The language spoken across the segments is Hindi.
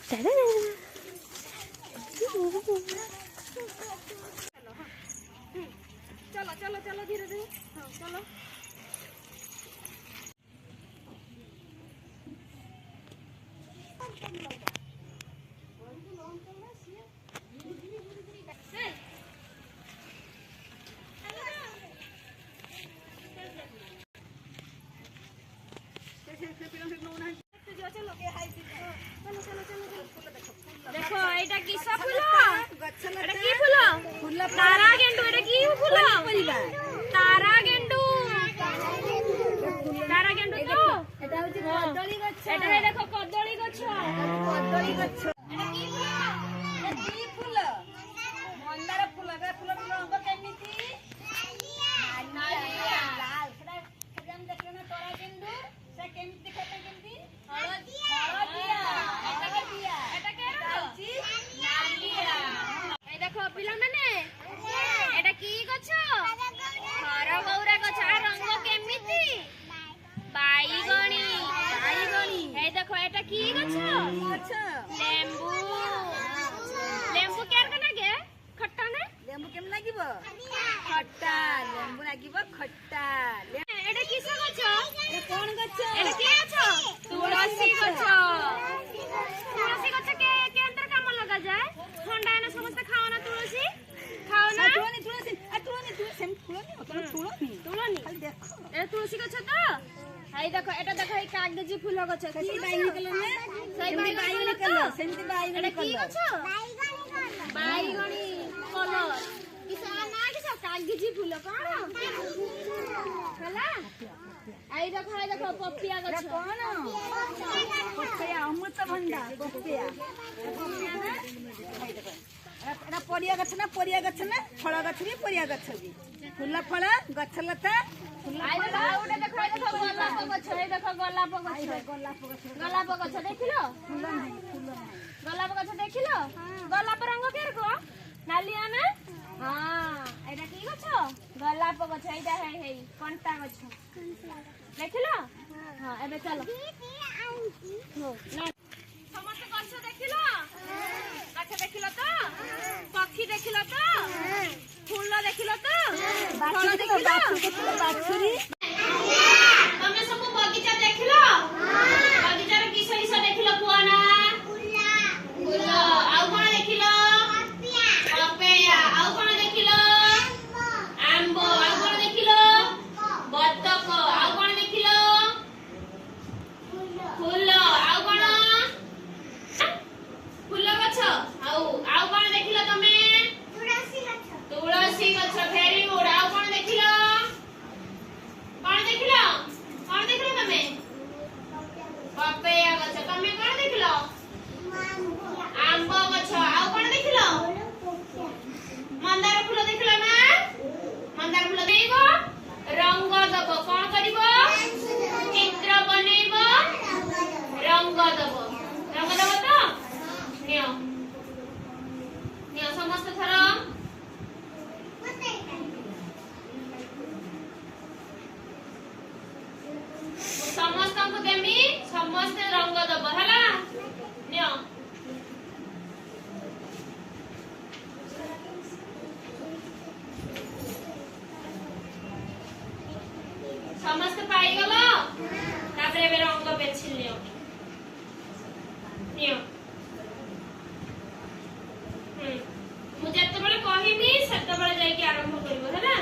चलो चलो चलो धीरे धीरे चलो। देखो एटा किसा फूल एटा की फूल तारा गेंडू एटा की फूल तारा गेंडू तो एटा होची कदली गछ एटा देखो कदली गछ एटा की फूल मंदार फूल एटा फूल रंग केमिति नालिया लाल सेटा हम देखले ना तारा गेंडू से केमिति खता केमिति हळदिया एटा के दिया एटा के होची नालिया ए देखो पिला माने एटा की गछ हरगौरा गछ आ रंग केमिति बाईगणी हे देखो एटा की गछ लेंबू लेंबू केर के लागे खट्टा ने लेंबू केम लागिबो खट्टा लेंबू लागिबो खट्टा एटा किस गछ ए कोन गछ एटा के गछ तुलसी गछ के अंदर काम लगा जाए ठंडा ने समस्त खाओ ना तुलसी खाओ ना तुलसी सेम फुलनी तुलनी खाली देखो ए तुलसी गछ तो हाय देखो एटा देखो ए कागजी फूल गछ की बाइगनी कलर में सही बाइगनी कलर सेमती बाइगनी कलर बाइगनी कलर किसा ना किसा कागजी फूल कोन हला आई देखो पपिया गछ कोन पपिया अमृतभंडा पपिया ना हाय देखो एटा परिया गछ ना फल गछ भी परिया गछ भी फूल फल गछ लता आई देखो गोलाप गछ ए देखो गोलाप गछ देखिलो फूल नहीं गोलाप गछ देखिलो गोलाप रंग केर को नालिया ना हां एटा की गछ गोलाप गछ एटा है कंटा गछ देखिलो हां एबे चलो समस्त गछ देखिलो तो पक्षी देखिलो तो फूल देखिलो तो फल देखिलो बाछुरी तमे सब बगीचा देखिलो बगीचा रे किस किस देखिलो पुआना फूल आउ कोन देखिलो पपिया आउ कोन देखिलो आंबो आउ कोन देखिलो बतक आउ कोन देखिलो फूल आउ कोन फूल गछ आउ कोन देखिलो तमे तुलसी गछ भेरी गुड आउ कोन देखिलो तमे पपिया गछ तमे कोन देखिलो आंबो गछ आउ कोन देखिलो मंदार फूल देखिलो ना मंदार फूल देइबो रंग दबो कोन करिवो चित्र बनेइबो रंग दबो तो नियो समस्त थर समस्त को देमी समस्त रंग दब हला नियो समस्त पाई गलो तापरे बे रंग बेछि लियो नियो मु जत्ते बेले कहिबी सेते बेले जाई के आरंभ करबो हला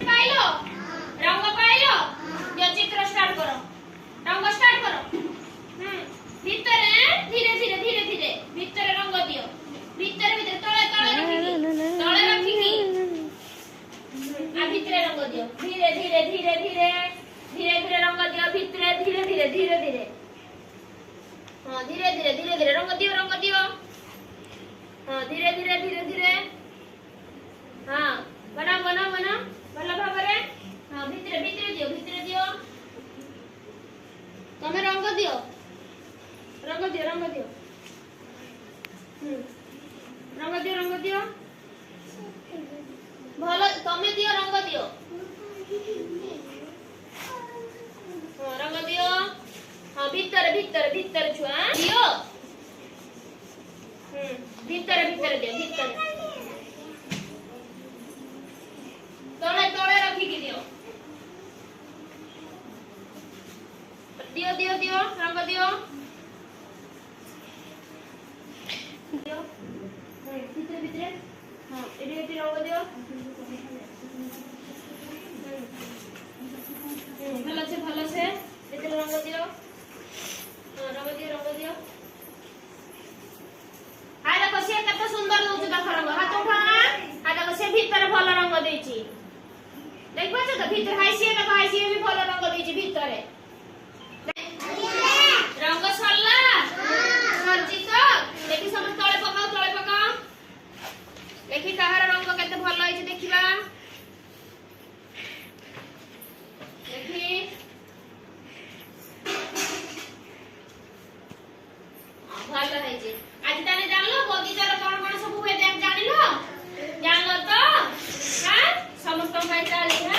पाइलो रंग पाइलो जो चित्र स्टार्ट करो रंग स्टार्ट करो भीतर धीरे धीरे भीतर रंग दियो भीतर तळे रखिकी आ भीतर रंग दियो धीरे धीरे रंग दियो भीतर धीरे धीरे हां धीरे धीरे रंग दियो हां धीरे धीरे हां बना भला भाबरे हां भीतर दियो तमे रंग दियो रंग दियो भलो तमे दियो रंग दियो रंग दियो हां भीतर भीतर भीतर छुआ दियो भीतर भीतर दियो भीतर तोड़े तोड़े रखी की दियो दियो दियो दियो रंग दियो दियो भीतर भीतर हां एडी रंग दियो भलो से एते रंग दियो रंग दियो हाय देखो से कत सुंदर नउछ देखो रंग हाथ उठा हाय देखो से भीतर भलो रंग देछि देखबो छ त भीतर हाय से देखो हाय से भी भलो रंग देछि भीतर रंग सरला सरजी तो देखि सब तळे पकाओ देखि कहार रंग केते भलो होइछ देखिबा देखि भलो होइछ आज ताने जानलो बगीचार कोन कोन सब हुए देख जानिलो जानलो तो हां समस्त भाई ताली